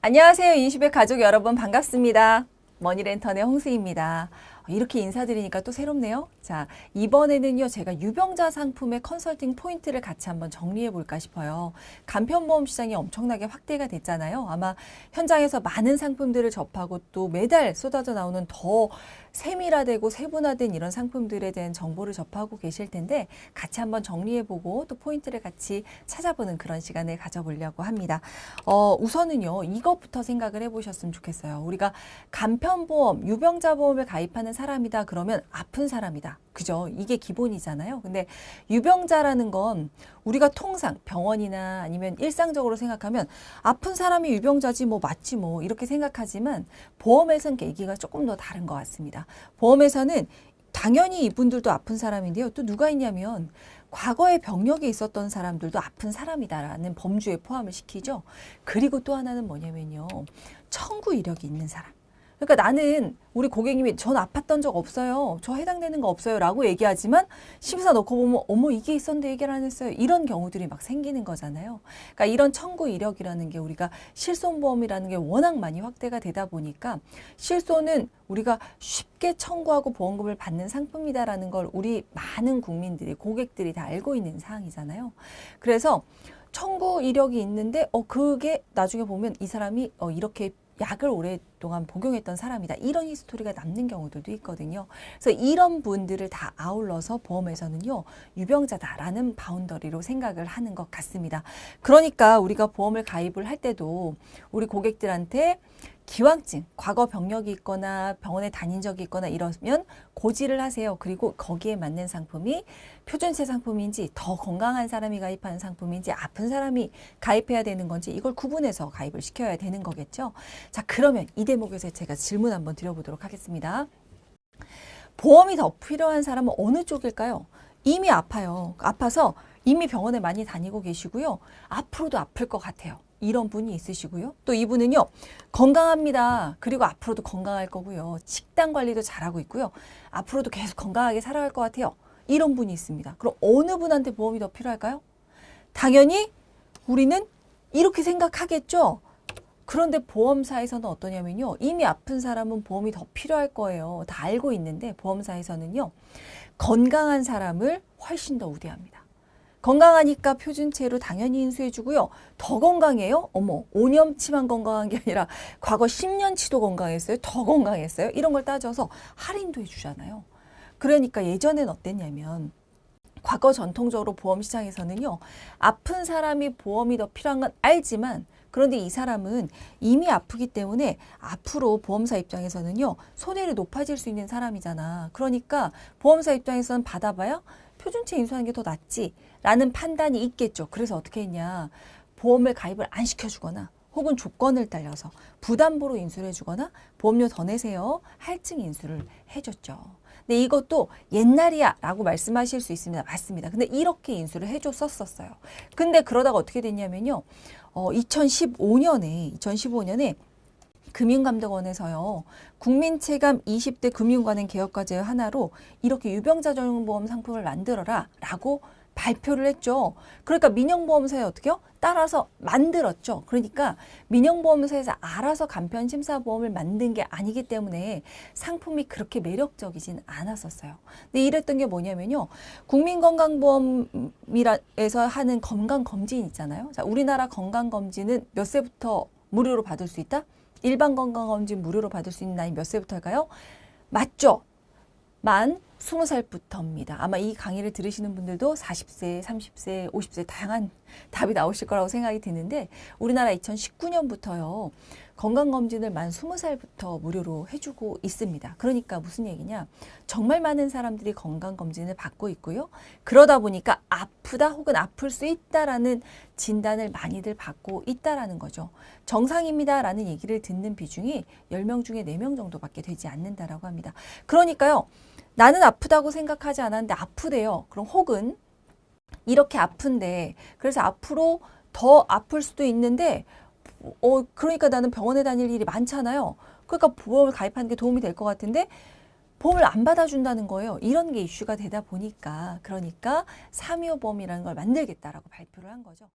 안녕하세요. 인슈백 가족 여러분 반갑습니다. 머니랜턴의 홍수입니다. 이렇게 인사드리니까 또 새롭네요. 자, 이번에는요, 제가 유병자 상품의 컨설팅 포인트를 같이 한번 정리해 볼까 싶어요. 간편보험 시장이 엄청나게 확대가 됐잖아요. 아마 현장에서 많은 상품들을 접하고 또 매달 쏟아져 나오는 더 세밀화되고 세분화된 이런 상품들에 대한 정보를 접하고 계실 텐데 같이 한번 정리해 보고 또 포인트를 같이 찾아보는 그런 시간을 가져보려고 합니다. 우선은요, 이것부터 생각을 해보셨으면 좋겠어요. 우리가 간편보험, 유병자 보험을 가입하는 사람이다 그러면 아픈 사람이다. 그죠? 이게 기본이잖아요. 근데 유병자라는 건 우리가 통상 병원이나 아니면 일상적으로 생각하면 아픈 사람이 유병자지 뭐 맞지 뭐 이렇게 생각하지만 보험에서는 얘기가 조금 더 다른 것 같습니다. 보험에서는 당연히 이분들도 아픈 사람인데요. 또 누가 있냐면 과거에 병력이 있었던 사람들도 아픈 사람이다라는 범주에 포함을 시키죠. 그리고 또 하나는 뭐냐면요. 청구 이력이 있는 사람. 그러니까 나는 우리 고객님이 전 아팠던 적 없어요. 저 해당되는 거 없어요. 라고 얘기하지만 심사 넣고 보면 어머 이게 있었는데 얘기를 안 했어요. 이런 경우들이 막 생기는 거잖아요. 그러니까 이런 청구 이력이라는 게 우리가 실손보험이라는 게 워낙 많이 확대가 되다 보니까 실손은 우리가 쉽게 청구하고 보험금을 받는 상품이다라는 걸 우리 많은 국민들이 고객들이 다 알고 있는 사항이잖아요. 그래서 청구 이력이 있는데 그게 나중에 보면 이 사람이 이렇게 약을 오랫동안 복용했던 사람이다. 이런 히스토리가 남는 경우들도 있거든요. 그래서 이런 분들을 다 아울러서 보험에서는요. 유병자다라는 바운더리로 생각을 하는 것 같습니다. 그러니까 우리가 보험을 가입을 할 때도 우리 고객들한테 기왕증, 과거 병력이 있거나 병원에 다닌 적이 있거나 이러면 고지를 하세요. 그리고 거기에 맞는 상품이 표준세 상품인지 더 건강한 사람이 가입하는 상품인지 아픈 사람이 가입해야 되는 건지 이걸 구분해서 가입을 시켜야 되는 거겠죠. 자, 그러면 이 대목에서 제가 질문 한번 드려보도록 하겠습니다. 보험이 더 필요한 사람은 어느 쪽일까요? 이미 아파요. 아파서 이미 병원에 많이 다니고 계시고요. 앞으로도 아플 것 같아요. 이런 분이 있으시고요. 또 이분은요. 건강합니다. 그리고 앞으로도 건강할 거고요. 식단 관리도 잘하고 있고요. 앞으로도 계속 건강하게 살아갈 것 같아요. 이런 분이 있습니다. 그럼 어느 분한테 보험이 더 필요할까요? 당연히 우리는 이렇게 생각하겠죠. 그런데 보험사에서는 어떠냐면요. 이미 아픈 사람은 보험이 더 필요할 거예요. 다 알고 있는데 보험사에서는요. 건강한 사람을 훨씬 더 우대합니다. 건강하니까 표준체로 당연히 인수해주고요. 더 건강해요? 어머, 5년치만 건강한 게 아니라 과거 10년치도 건강했어요? 더 건강했어요? 이런 걸 따져서 할인도 해주잖아요. 그러니까 예전엔 어땠냐면 과거 전통적으로 보험 시장에서는요. 아픈 사람이 보험이 더 필요한 건 알지만 그런데 이 사람은 이미 아프기 때문에 앞으로 보험사 입장에서는요. 손해를 높아질 수 있는 사람이잖아. 그러니까 보험사 입장에서는 받아봐야 표준체 인수하는 게 더 낫지 라는 판단이 있겠죠. 그래서 어떻게 했냐. 보험을 가입을 안 시켜주거나 혹은 조건을 딸려서 부담보로 인수를 해주거나 보험료 더 내세요. 할증 인수를 해줬죠. 근데 이것도 옛날이야 라고 말씀하실 수 있습니다. 맞습니다. 근데 이렇게 인수를 해줬었어요. 근데 그러다가 어떻게 됐냐면요. 2015년에 금융감독원에서요. 국민체감 20대 금융관행 개혁과제 하나로 이렇게 유병자 전용보험 상품을 만들어라 라고 발표를 했죠. 그러니까 민영보험사에 어떻게요? 따라서 만들었죠. 그러니까 민영보험사에서 알아서 간편심사보험을 만든 게 아니기 때문에 상품이 그렇게 매력적이진 않았었어요. 근데 이랬던 게 뭐냐면요. 국민건강보험에서 하는 건강검진 있잖아요. 자, 우리나라 건강검진은 몇 세부터 무료로 받을 수 있다? 일반 건강검진 무료로 받을 수 있는 나이 몇 세부터 할까요? 맞죠? 만 20살부터입니다. 아마 이 강의를 들으시는 분들도 40세, 30세, 50세 다양한 답이 나오실 거라고 생각이 드는데 우리나라 2019년부터요. 건강검진을 만 20살부터 무료로 해주고 있습니다. 그러니까 무슨 얘기냐. 정말 많은 사람들이 건강검진을 받고 있고요. 그러다 보니까 아프다 혹은 아플 수 있다라는 진단을 많이들 받고 있다라는 거죠. 정상입니다라는 얘기를 듣는 비중이 10명 중에 4명 정도밖에 되지 않는다라고 합니다. 그러니까요. 나는 아프다고 생각하지 않았는데 아프대요. 그럼 혹은 이렇게 아픈데 그래서 앞으로 더 아플 수도 있는데 그러니까 나는 병원에 다닐 일이 많잖아요. 그러니까 보험을 가입하는 게 도움이 될 것 같은데 보험을 안 받아준다는 거예요. 이런 게 이슈가 되다 보니까 그러니까 325보험이라는 걸 만들겠다라고 발표를 한 거죠.